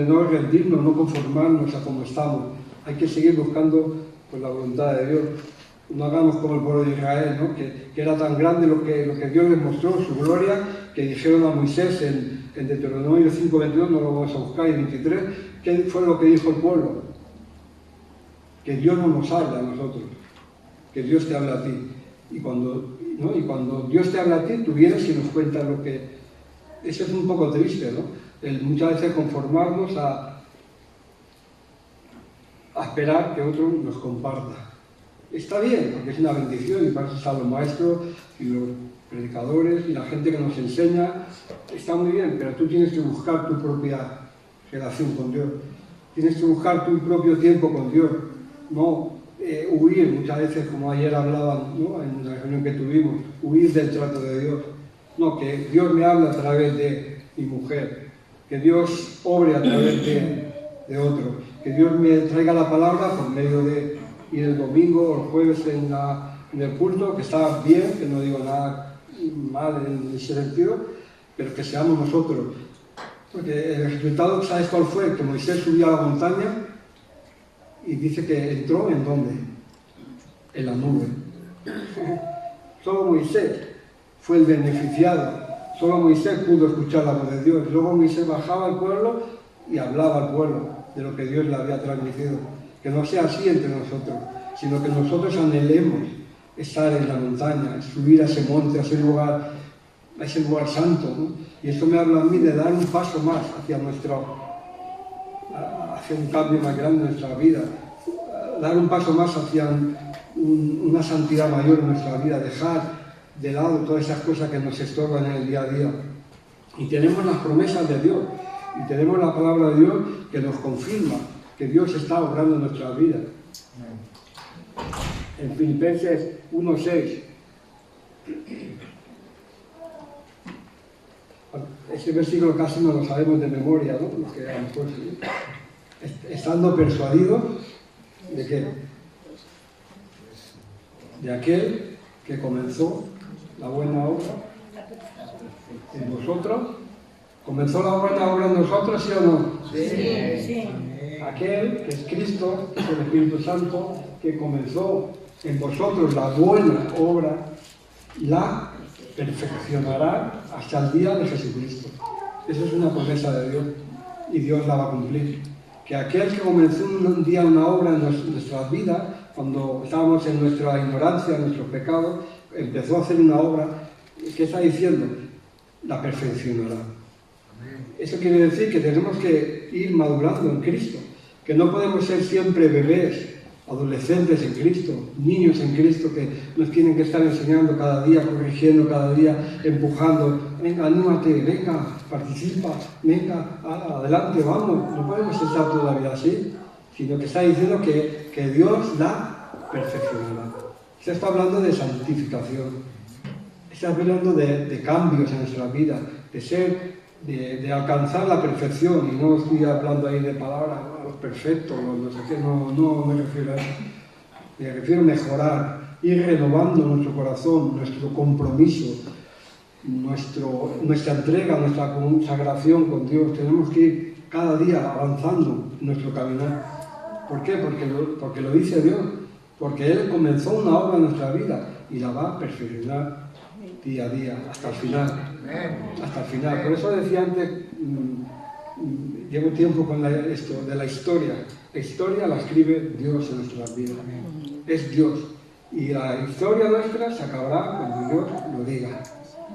no rendirnos, no conformarnos a como estamos. Hay que seguir buscando pues, la voluntad de Dios. No hagamos como el pueblo de Israel, ¿no? que era tan grande lo que Dios les mostró, su gloria, que dijeron a Moisés en Deuteronomio 5:22, no lo vamos a buscar, y 23, ¿qué fue lo que dijo el pueblo? Que Dios no nos habla a nosotros, que Dios te habla a ti. Y cuando Dios te habla a ti, tú vienes y nos cuentas lo que... Eso es un poco triste, ¿no? Muchas veces conformarnos a esperar que otro nos comparta. Está bien, porque es una bendición y para eso están los maestros y los predicadores y la gente que nos enseña. Está muy bien, pero tú tienes que buscar tu propia relación con Dios. Tienes que buscar tu propio tiempo con Dios. No huir, muchas veces, como ayer hablaban, ¿no?, en la reunión que tuvimos, huir del trato de Dios. No, que Dios me habla a través de mi mujer, que Dios obre a través de otro, que Dios me traiga la palabra por medio de ir el domingo o el jueves en el culto, que está bien, que no digo nada mal en ese sentido, pero que seamos nosotros. Porque el resultado, ¿sabes cuál fue? Que Moisés subió a la montaña y dice que entró ¿en dónde? En la nube. Solo Moisés fue el beneficiado. Solo Moisés pudo escuchar la voz de Dios. Luego Moisés bajaba al pueblo y hablaba al pueblo de lo que Dios le había transmitido. Que no sea así entre nosotros, sino que nosotros anhelemos estar en la montaña, subir a ese monte, a ese lugar santo, ¿no? Y eso me habla a mí de dar un paso más hacia un cambio más grande en nuestra vida, dar un paso más hacia una santidad mayor en nuestra vida, dejar de lado todas esas cosas que nos estorban en el día a día. Y tenemos las promesas de Dios, y tenemos la palabra de Dios que nos confirma que Dios está obrando en nuestra vida. En Filipenses 1:6, ese versículo casi no lo sabemos de memoria, ¿no? Lo que a lo mejor sí. Estando persuadidos de que de aquel que comenzó la buena obra en vosotros. ¿Comenzó la buena obra en nosotros, sí o no? Sí. Aquel que es Cristo, es el Espíritu Santo, que comenzó en vosotros la buena obra, la perfeccionará hasta el día de Jesucristo. Eso es una promesa de Dios y Dios la va a cumplir. Que aquel que comenzó un día una obra en nuestras vidas, cuando estábamos en nuestra ignorancia, en nuestros pecados, empezó a hacer una obra. ¿Qué está diciendo? La perfeccionará. Eso quiere decir que tenemos que ir madurando en Cristo, que no podemos ser siempre bebés, adolescentes en Cristo, niños en Cristo que nos tienen que estar enseñando cada día, corrigiendo cada día, empujando. Venga, anímate, venga, participa, venga, adelante, vamos. No podemos estar toda la vida así, sino que está diciendo que Dios la perfeccionará. Se está hablando de santificación, está hablando de cambios en nuestra vida, de alcanzar la perfección, y no estoy hablando ahí de palabras, los perfectos, los no sé qué, no me refiero a eso. Me refiero a mejorar, ir renovando nuestro corazón, nuestro compromiso, nuestra entrega, nuestra consagración con Dios. Tenemos que ir cada día avanzando en nuestro caminar. ¿Por qué? Porque lo dice Dios, porque Él comenzó una obra en nuestra vida y la va a perfeccionar día a día, hasta el final. Hasta el final. Por eso decía antes, llevo tiempo con esto de la historia. La historia la escribe Dios en nuestras vidas. Es Dios. Y la historia nuestra se acabará cuando Dios lo diga.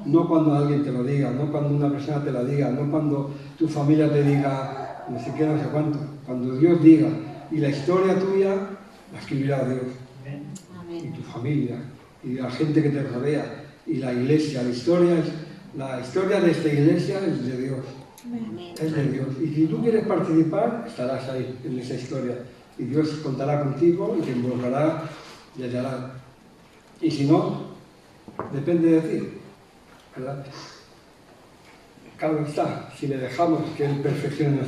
No cuando alguien te lo diga, no cuando una persona te la diga, no cuando tu familia te diga no sé qué, no sé cuánto. Cuando Dios diga. Y la historia tuya la escribirá Dios. Y tu familia, y la gente que te rodea, y la iglesia. La historia de esta iglesia es de Dios. Es de Dios. Y si tú quieres participar, estarás ahí, en esa historia. Y Dios contará contigo y te involucrará y hallará. Y si no, depende de ti, ¿verdad? Claro está, si le dejamos que Él perfeccione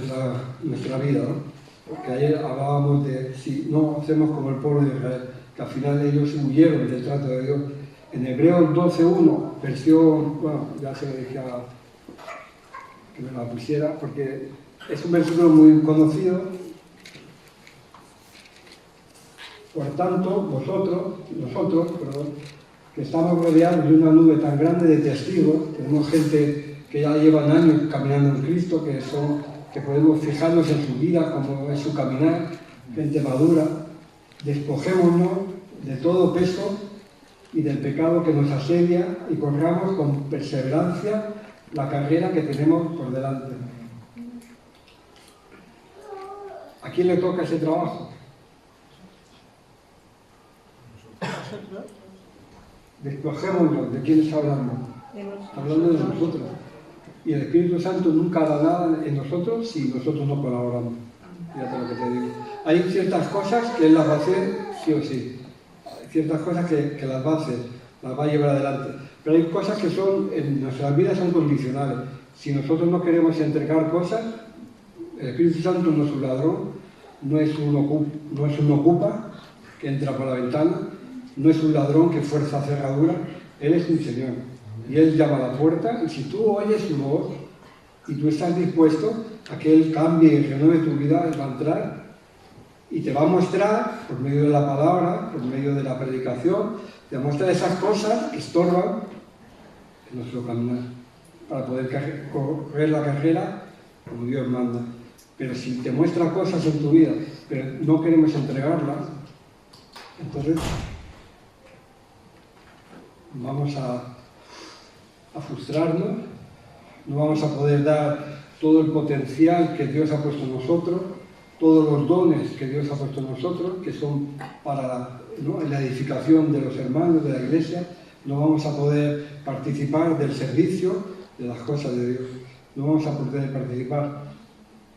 nuestra vida, ¿no? Porque ayer hablábamos de si no hacemos como el pueblo de Israel, que al final ellos huyeron del trato de Dios. En Hebreos 12:1, versión, bueno, ya se me decía que me la pusiera, porque es un versículo muy conocido. Por tanto, nosotros, que estamos rodeados de una nube tan grande de testigos, tenemos gente que ya llevan años caminando en Cristo, que podemos fijarnos en su vida, cómo es su caminar, gente madura. Despojémonos de todo peso y del pecado que nos asedia y corramos con perseverancia la carrera que tenemos por delante. ¿A quién le toca ese trabajo? Despojémonos. ¿De quién está hablando? Hablando de nosotros. Y el Espíritu Santo nunca hará nada en nosotros si nosotros no colaboramos. Fíjate lo que te digo. Hay ciertas cosas que Él las va a hacer sí o sí. Hay ciertas cosas que las va a hacer, las va a llevar adelante. Pero hay cosas que en nuestras vidas son condicionales. Si nosotros no queremos entregar cosas, el Espíritu Santo no es un ladrón, no es un ocupa que entra por la ventana, no es un ladrón que fuerza cerradura. Él es un Señor. Y Él llama a la puerta, y si tú oyes su voz y tú estás dispuesto a que Él cambie y renueve tu vida, Él va a entrar y te va a mostrar, por medio de la palabra, por medio de la predicación, te muestra esas cosas que estorban en nuestro caminar para poder correr la carrera como Dios manda. Pero si te muestra cosas en tu vida, pero no queremos entregarlas, entonces vamos a frustrarnos, no vamos a poder dar todo el potencial que Dios ha puesto en nosotros, todos los dones que Dios ha puesto en nosotros, que son para la edificación de los hermanos, de la iglesia. No vamos a poder participar del servicio, de las cosas de Dios. No vamos a poder participar,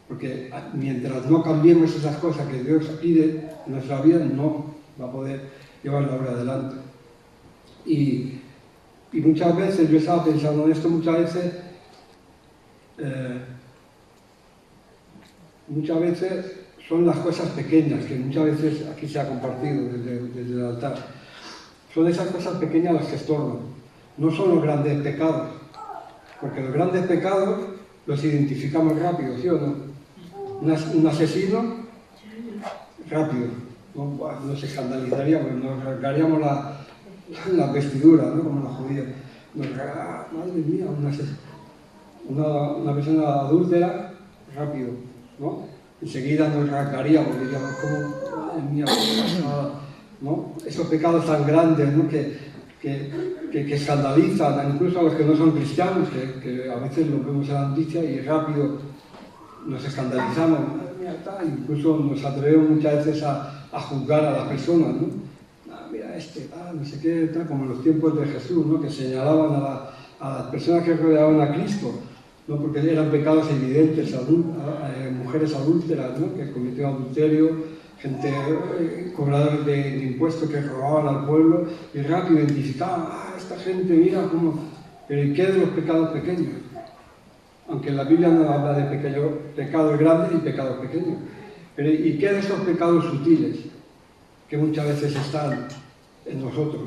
porque mientras no cambiemos esas cosas que Dios pide en nuestra vida, no va a poder llevar la obra adelante. Y muchas veces, yo estaba pensando en esto, muchas veces son las cosas pequeñas, que muchas veces aquí se ha compartido desde el altar. Son esas cosas pequeñas las que estorban, no son los grandes pecados, porque los grandes pecados los identificamos rápido, ¿sí o no? Un asesino, rápido, no se escandalizaría, porque nos rasgaríamos la vestidura, ¿no? Como los judíos. Madre mía, una persona adúltera, rápido, ¿no? Enseguida nos rasgaríamos, diríamos, como, madre mía, ¿no? Esos pecados tan grandes, ¿no? que escandalizan incluso a los que no son cristianos, que a veces los vemos en la noticia y rápido nos escandalizamos, madre mía, tal, incluso nos atrevemos muchas veces a juzgar a las personas, ¿no? Mira no sé qué, tal, como en los tiempos de Jesús, ¿no? Que señalaban a las personas que rodeaban a Cristo, ¿no? Porque eran pecados evidentes, mujeres adúlteras, ¿no? Que cometían adulterio, gente cobradores de impuestos que robaban al pueblo, y rápido identificaban, esta gente, mira cómo. Pero ¿y qué de los pecados pequeños? Aunque en la Biblia no habla de pecados grandes y pecados pequeños. Pero ¿y qué de esos pecados sutiles? que muchas veces están en nosotros.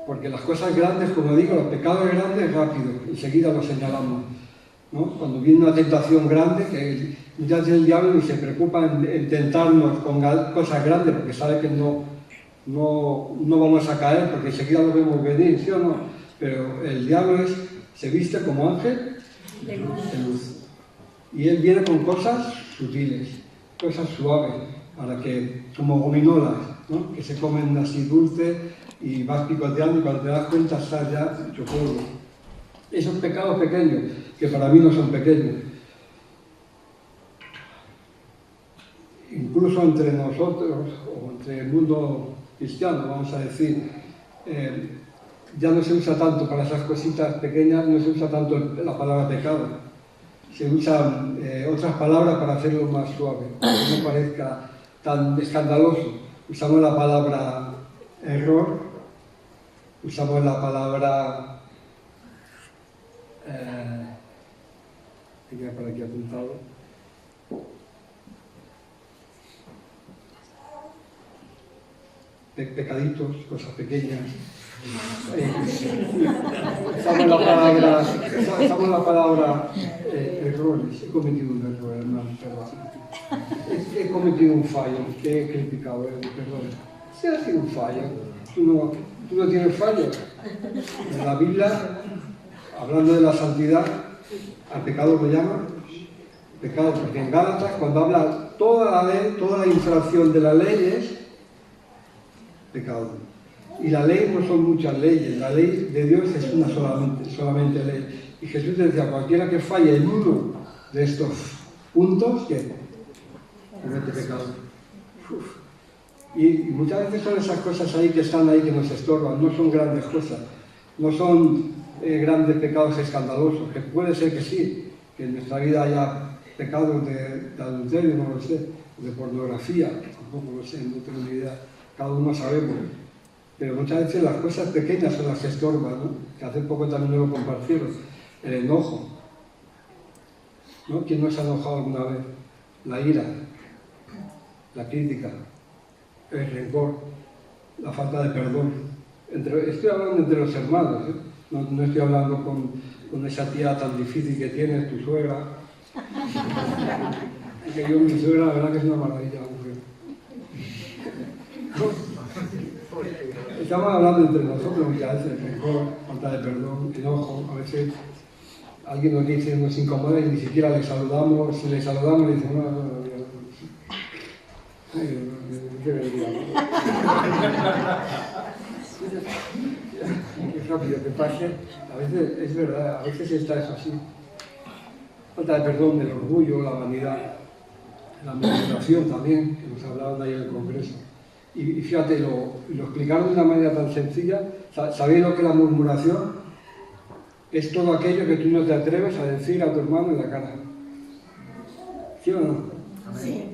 Porque las cosas grandes, como digo, los pecados grandes rápido, enseguida los señalamos, ¿no? Cuando viene una tentación grande, que muchas veces el diablo ni se preocupa en tentarnos con cosas grandes, porque sabe que no vamos a caer, porque enseguida lo vemos venir, ¿sí o no? Pero el diablo se viste como ángel de luz. Y él viene con cosas sutiles, cosas suaves, para que, como gominolas, ¿no? Que se comen así dulces y vas picoteando y cuando te das cuenta estás ya hecho polvo. Esos pecados pequeños, que para mí no son pequeños. Incluso entre nosotros, o entre el mundo cristiano, vamos a decir, ya no se usa tanto para esas cositas pequeñas, no se usa tanto la palabra pecado. Se usan otras palabras para hacerlo más suave, que no parezca tan escandaloso. Usamos la palabra error, usamos la palabra... tenía por aquí apuntado. Pecaditos, cosas pequeñas. Usamos la palabra errores. He cometido un error, hermano, perdón. He cometido un fallo, te he criticado, perdón. Si ha sido un fallo, tú no tienes fallo. En la Biblia, hablando de la santidad, al pecado lo llama pecado, porque en Gálatas, cuando habla toda la ley, toda la infracción de la ley es pecado. Y la ley no son muchas leyes, la ley de Dios es una solamente ley. Y Jesús decía, cualquiera que falle en uno de estos puntos, que comete pecado. Y muchas veces son esas cosas ahí que están ahí que nos estorban, no son grandes cosas, no son grandes pecados escandalosos, que puede ser que sí, que en nuestra vida haya pecados de adulterio, no lo sé, de pornografía, tampoco lo sé, no tengo ni idea, cada uno sabemos. Pero muchas veces las cosas pequeñas son las que estorban, ¿no? Que hace poco también lo compartieron, el enojo, ¿no? ¿Quién no se ha enojado alguna vez? La ira, la crítica, el rencor, la falta de perdón. Estoy hablando entre los hermanos, ¿eh? No estoy hablando con esa tía tan difícil que tienes, tu suegra. Que yo, mi suegra, la verdad que es una maravilla, mujer. Estamos hablando entre nosotros muchas veces, rencor, falta de perdón, enojo. A veces alguien nos dice, nos incomoda y ni siquiera le saludamos. Si le saludamos, le decimos, no. Qué alegría. Es rápido que pase. A veces es verdad, a veces está eso así. Falta de perdón, el orgullo, la vanidad, la murmuración también, que nos hablaban ahí en el Congreso. Y fíjate, lo explicaron de una manera tan sencilla. ¿Sabéis lo que es la murmuración? Es todo aquello que tú no te atreves a decir a tu hermano en la cara. ¿Sí o no? Sí.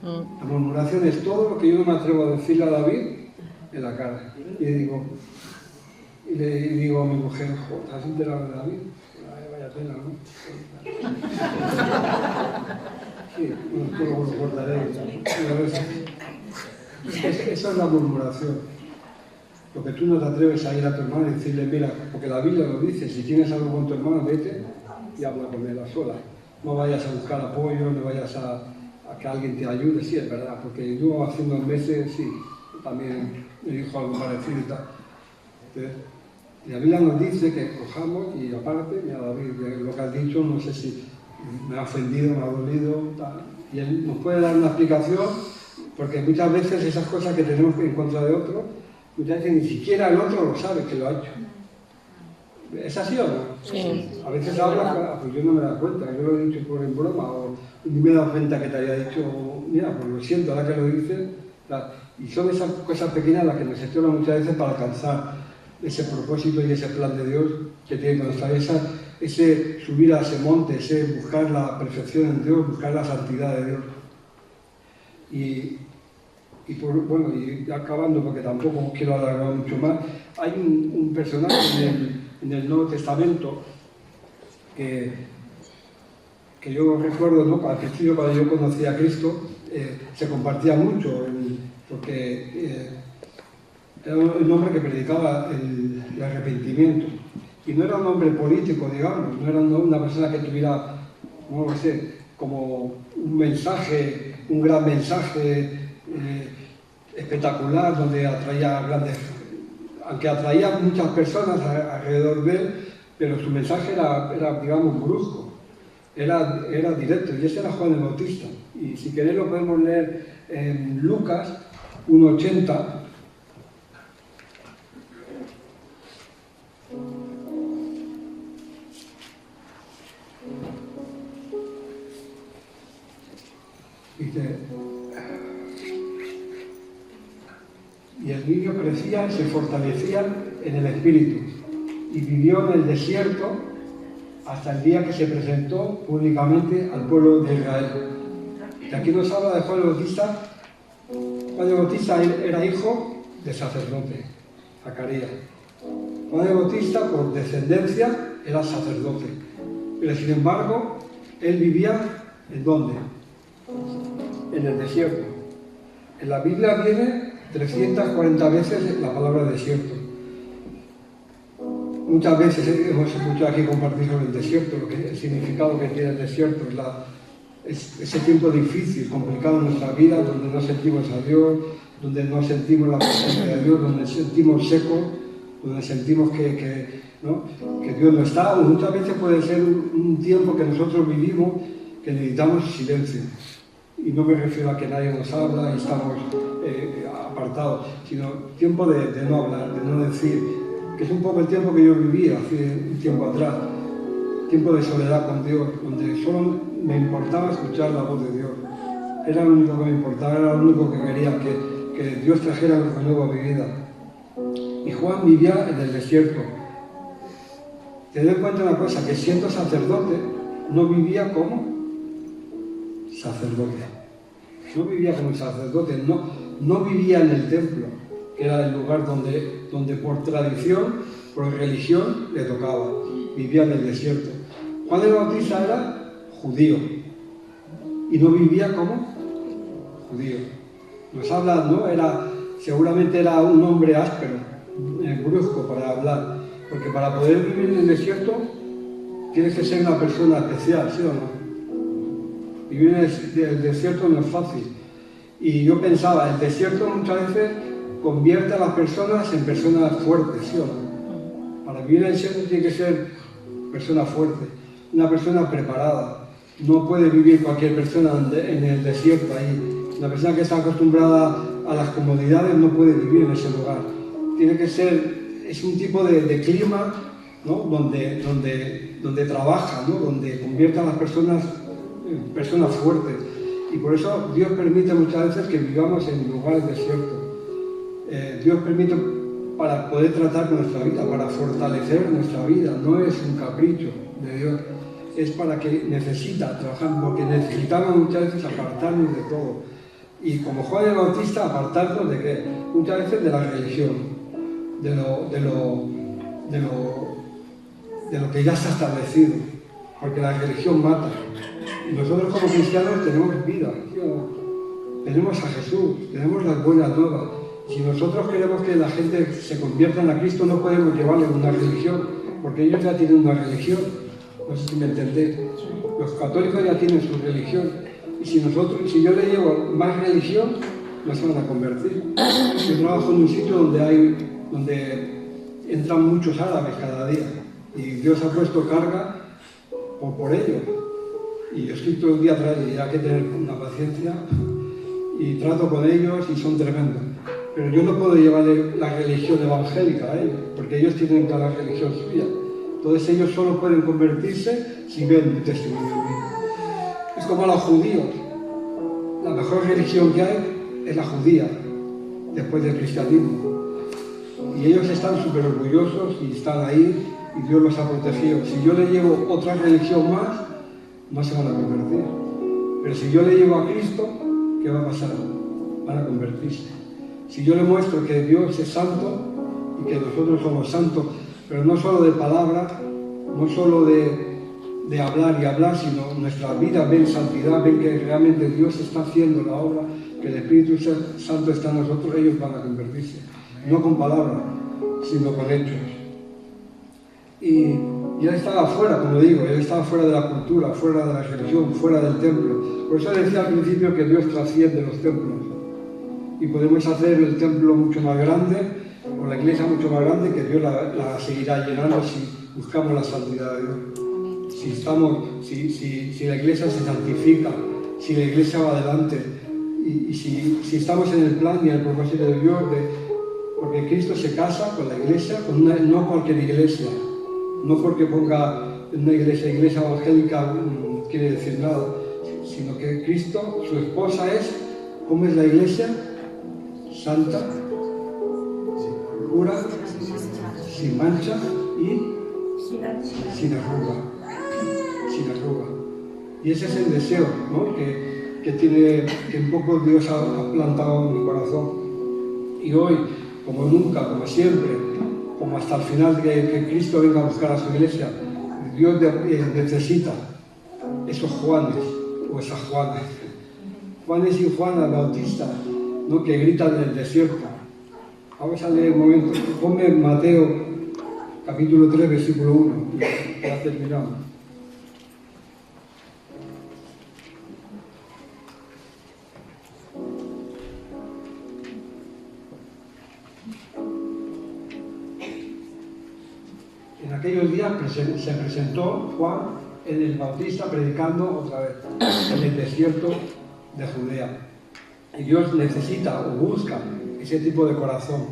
La murmuración es todo lo que yo no me atrevo a decirle a David en la cara. Y le digo a mi mujer, ¿te has enterado de David? Vaya pena, ¿no? Sí, bueno, lo cortaré. Esa es la murmuración. Porque tú no te atreves a ir a tu hermano y decirle, mira, porque la Biblia lo dice, si tienes algo con tu hermano, vete y habla con él a sola. No vayas a buscar apoyo, no vayas a que alguien te ayude, sí, es verdad, porque yo hace unos meses, sí, también me dijo algo parecido y tal. Entonces, y la Biblia nos dice que cojamos y aparte, mira David, lo que has dicho, no sé si me ha ofendido, me ha dolido, tal. Y él nos puede dar una explicación, porque muchas veces esas cosas que tenemos en contra de otro, muchas veces ni siquiera el otro lo sabe que lo ha hecho. ¿Es así o no? Sí. A veces hablas, pues yo no me da cuenta, yo lo he dicho por en broma, o ni me he dado cuenta que te haya dicho, mira, pues lo siento, ahora que lo dices. Y son esas cosas pequeñas las que nos estorban muchas veces para alcanzar ese propósito y ese plan de Dios que tiene con nuestra vida, ese subir a ese monte, ese buscar la perfección en Dios, buscar la santidad de Dios. Bueno, y acabando, porque tampoco quiero alargar mucho más, hay un personaje en el Nuevo Testamento que yo recuerdo, ¿no? Al principio, cuando yo conocí a Cristo, se compartía mucho, porque era un hombre que predicaba el arrepentimiento. Y no era un hombre político, digamos, no era una persona que tuviera, no lo sé, como un mensaje, un gran mensaje espectacular, donde atraía aunque atraía muchas personas alrededor de él, pero su mensaje era digamos, brusco, era directo, y ese era Juan el Bautista. Y si queréis lo podemos leer en Lucas 1:80. Dice, y el niño crecía y se fortalecía en el espíritu, y vivió en el desierto hasta el día que se presentó públicamente al pueblo de Israel. Y aquí nos habla de Juan el Bautista. Juan el Bautista era hijo de sacerdote, Zacarías. Juan el Bautista, por descendencia, era sacerdote. Pero sin embargo, él vivía ¿en dónde? En el desierto. En la Biblia viene 340 veces la palabra desierto. Muchas veces hemos escuchado aquí compartir sobre el desierto, el significado que tiene el desierto, es ese tiempo difícil, complicado en nuestra vida, donde no sentimos a Dios, donde no sentimos la presencia de Dios, donde sentimos secos, donde sentimos que Dios no está, o muchas veces puede ser un tiempo que nosotros vivimos que necesitamos silencio. Y no me refiero a que nadie nos habla y estamos apartados, sino tiempo de no hablar, de no decir, que es un poco el tiempo que yo viví hace un tiempo atrás, tiempo de soledad con Dios, donde solo me importaba escuchar la voz de Dios. Era lo único que me importaba, era lo único que quería, que Dios trajera algo nuevo a mi vida. Y Juan vivía en el desierto. Te doy cuenta de una cosa, que siendo sacerdote, no vivía como sacerdote. No vivía como sacerdote, no vivía en el templo, que era el lugar donde por tradición, por religión, le tocaba. Vivía en el desierto. Juan el Bautista era judío y no vivía como judío. Nos habla, ¿no? Seguramente era un hombre áspero, brusco para hablar, porque para poder vivir en el desierto tienes que ser una persona especial, ¿sí o no? Vivir en el desierto no es fácil. Y yo pensaba, el desierto muchas veces convierte a las personas en personas fuertes, ¿sí o no? Para vivir en el desierto tiene que ser persona fuerte, una persona preparada. No puede vivir cualquier persona en el desierto ahí. Una persona que está acostumbrada a las comodidades no puede vivir en ese lugar. Tiene que ser, es un tipo de clima, ¿no? donde trabaja, ¿no? Donde convierte a las personas en personas fuertes. Y por eso Dios permite muchas veces que vivamos en lugares desiertos. Dios permite para poder tratar nuestra vida, para fortalecer nuestra vida. No es un capricho de Dios, es para que necesita trabajar, porque necesitamos muchas veces apartarnos de todo. Y como Juan el Bautista, apartarnos de qué? Muchas veces de la religión, de lo que ya está establecido, porque la religión mata. Y nosotros como cristianos tenemos vida, tenemos a Jesús, tenemos las buenas nuevas. Si nosotros queremos que la gente se convierta en Cristo, no podemos llevarle una religión, porque ellos ya tienen una religión. No sé si me entendéis. Los católicos ya tienen su religión. Y si yo le llevo más religión, no se van a convertir. Yo trabajo en un sitio donde entran muchos árabes cada día. Y Dios ha puesto carga por ellos. Y yo estoy todo el día atrás y hay que tener una paciencia. Y trato con ellos y son tremendos. Pero yo no puedo llevarle la religión evangélica a ellos, porque ellos tienen cada religión suya. Entonces ellos solo pueden convertirse si ven mi testimonio mío. Es como los judíos. La mejor religión que hay es la judía, después del cristianismo. Y ellos están súper orgullosos y están ahí y Dios los ha protegido. Si yo le llevo otra religión más, no se van a convertir. Pero si yo le llevo a Cristo, ¿qué va a pasar? Van a convertirse. Si yo le muestro que Dios es santo y que nosotros somos santos, pero no solo de palabra, no solo de de hablar y hablar, sino nuestras vidas ven santidad, ven que realmente Dios está haciendo la obra, que el Espíritu Santo está en nosotros, ellos van a convertirse. No con palabras, sino con hechos. Y él estaba fuera, como digo, él estaba fuera de la cultura, fuera de la religión, fuera del templo. Por eso decía al principio que Dios trasciende los templos. Y podemos hacer el templo mucho más grande, o la iglesia mucho más grande, que Dios la seguirá llenando si buscamos la santidad de Dios. Si la iglesia se santifica, si la iglesia va adelante, y si estamos en el plan y en el propósito de Dios, porque Cristo se casa con la iglesia, no cualquier iglesia, no porque ponga una iglesia evangélica quiere decir nada, sino que Cristo, su esposa es, ¿cómo es la iglesia? Santa, pura, sin mancha y sin arruga. Y ese es el deseo, ¿no? que un poco Dios ha plantado en mi corazón. Y hoy, como nunca, como siempre, como hasta el final que Cristo venga a buscar a su iglesia, Dios necesita esos Juanes o esas Juanas. Juanes y Juana Bautista, ¿no? Que gritan en el desierto. Vamos a leer un momento. Ponme Mateo capítulo 3, versículo 1. Ya terminamos. En aquellos días se presentó Juan el Bautista predicando otra vez en el desierto de Judea. Y Dios necesita o busca ese tipo de corazón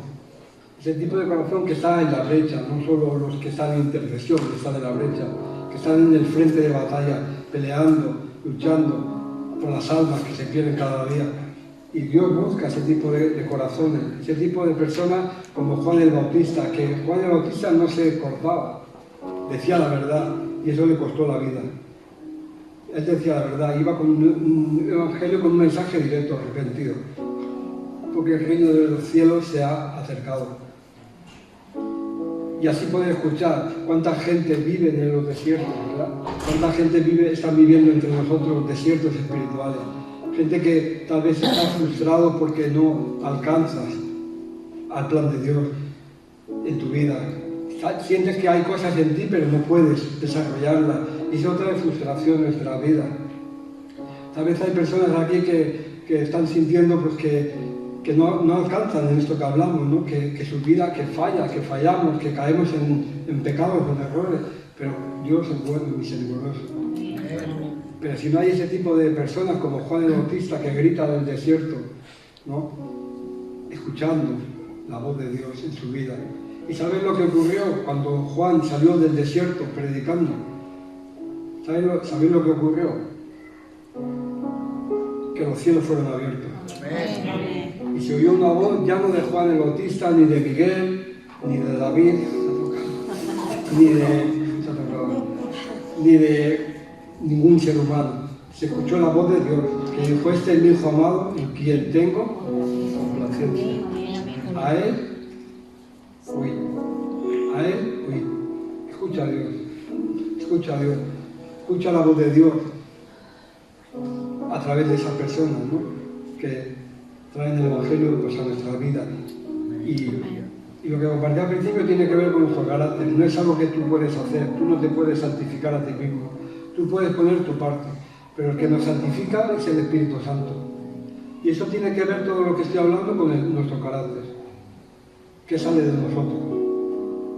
que está en la brecha, no solo los que están en intercesión, que están en la brecha, que están en el frente de batalla, peleando, luchando por las almas que se pierden cada día. Y Dios busca ese tipo de corazones, ese tipo de personas como Juan el Bautista, que Juan el Bautista no se cortaba, decía la verdad y eso le costó la vida. Él decía la verdad, iba con un evangelio con un mensaje directo, arrepentido, porque el reino de los cielos se ha acercado. Y así poder escuchar cuánta gente vive en los desiertos, ¿verdad? Cuánta gente está viviendo entre nosotros desiertos espirituales. Gente que tal vez está frustrado porque no alcanzas al plan de Dios en tu vida. Sientes que hay cosas en ti, pero no puedes desarrollarlas. Y es otra frustración en nuestra vida. Tal vez hay personas aquí que están sintiendo pues, que no alcanzan en esto que hablamos, ¿no? Que su vida que falla, que fallamos, que caemos en pecados, en errores. Pero Dios es bueno y misericordioso. Pero si no hay ese tipo de personas como Juan el Bautista que grita del desierto, ¿no? Escuchando la voz de Dios en su vida. ¿Y sabes lo que ocurrió cuando Juan salió del desierto predicando? ¿Sabéis lo que ocurrió? Que los cielos fueron abiertos. Y se oyó una voz ya no de Juan el Bautista, ni de Miguel, ni de David, ni de ningún ser humano. Se escuchó la voz de Dios, que dijo: este es mi hijo amado, en quien tengo complacencia. A él oí. A él oí. Escucha a Dios. Escucha a Dios. Escucha la voz de Dios a través de esas personas, ¿no? Que traen el Evangelio pues, a nuestra vida. Y lo que compartí al principio tiene que ver con nuestro carácter. No es algo que tú puedes hacer. Tú no te puedes santificar a ti mismo. Tú puedes poner tu parte, pero el que nos santifica es el Espíritu Santo. Y eso tiene que ver todo lo que estoy hablando con nuestro carácter. ¿Qué sale de nosotros?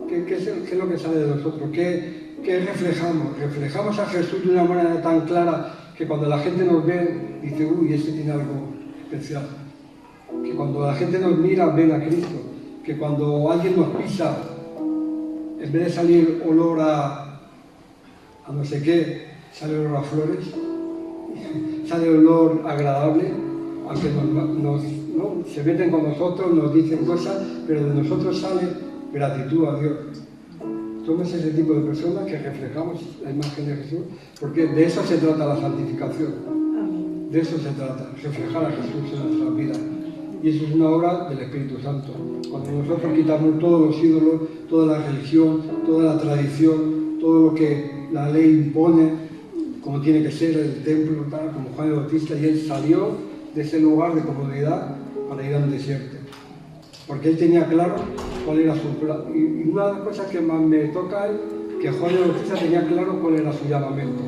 ¿Qué es lo que sale de nosotros? ¿Qué reflejamos? Reflejamos a Jesús de una manera tan clara que cuando la gente nos ve, dice: uy, este tiene algo especial. Que cuando la gente nos mira, ven a Cristo. Que cuando alguien nos pisa, en vez de salir olor a no sé qué, sale olor a flores, sale olor agradable, aunque ¿no? Se meten con nosotros, nos dicen cosas, pero de nosotros sale gratitud a Dios. Somos ese tipo de personas que reflejamos la imagen de Jesús, porque de eso se trata la santificación. De eso se trata, reflejar a Jesús en nuestras vidas. Y eso es una obra del Espíritu Santo. Cuando nosotros quitamos todos los ídolos, toda la religión, toda la tradición, todo lo que la ley impone cómo tiene que ser el templo, tal, como Juan el Bautista, y él salió de ese lugar de comodidad para ir a un desierto. Porque él tenía claro cuál era su plan. Y una de las cosas que más me toca es que Juan el Bautista tenía claro cuál era su llamamiento.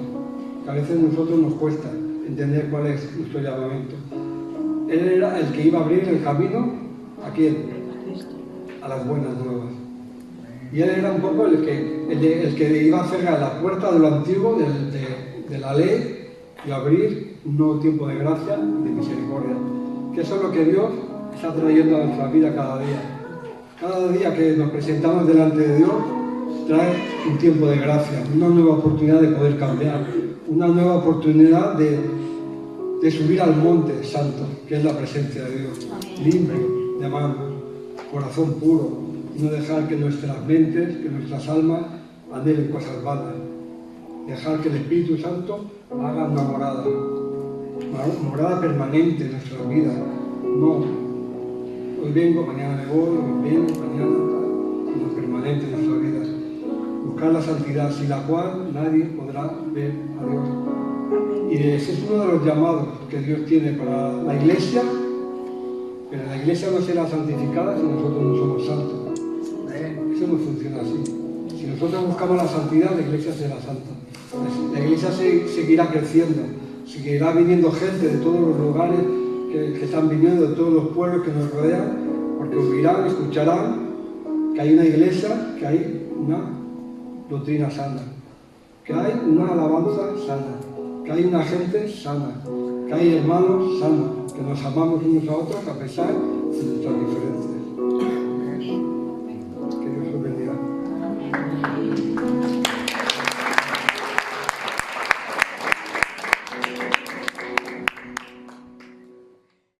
Que a veces a nosotros nos cuesta entender cuál es nuestro llamamiento. Él era el que iba a abrir el camino, ¿a quién? A las buenas nuevas. Y él era un poco el que iba a cerrar la puerta de lo antiguo, de la ley, y abrir un nuevo tiempo de gracia y de misericordia. Que eso es lo que Dios está trayendo a nuestra vida cada día. Cada día que nos presentamos delante de Dios, trae un tiempo de gracia, una nueva oportunidad de poder cambiar, una nueva oportunidad de subir al monte santo, que es la presencia de Dios, limpio de manos, corazón puro, no dejar que nuestras mentes, que nuestras almas anhelen cosas vanas, dejar que el Espíritu Santo haga una morada permanente en nuestras vidas. No, hoy vengo, mañana me voy, hoy vengo, mañana tal, sino permanente en nuestras vidas. Buscar la santidad, sin la cual nadie podrá ver a Dios. Y ese es uno de los llamados que Dios tiene para la Iglesia, pero la Iglesia no será santificada si nosotros no somos santos. Eso no funciona así. Si nosotros buscamos la santidad, la Iglesia será santa. La Iglesia seguirá creciendo, seguirá viniendo gente de todos los lugares que están viniendo, de todos los pueblos que nos rodean, porque oirán, escucharán que hay una Iglesia, que hay una doctrina sana, que hay una alabanza sana, que hay una gente sana, que hay hermanos sanos, que nos amamos unos a otros a pesar de nuestras diferencias.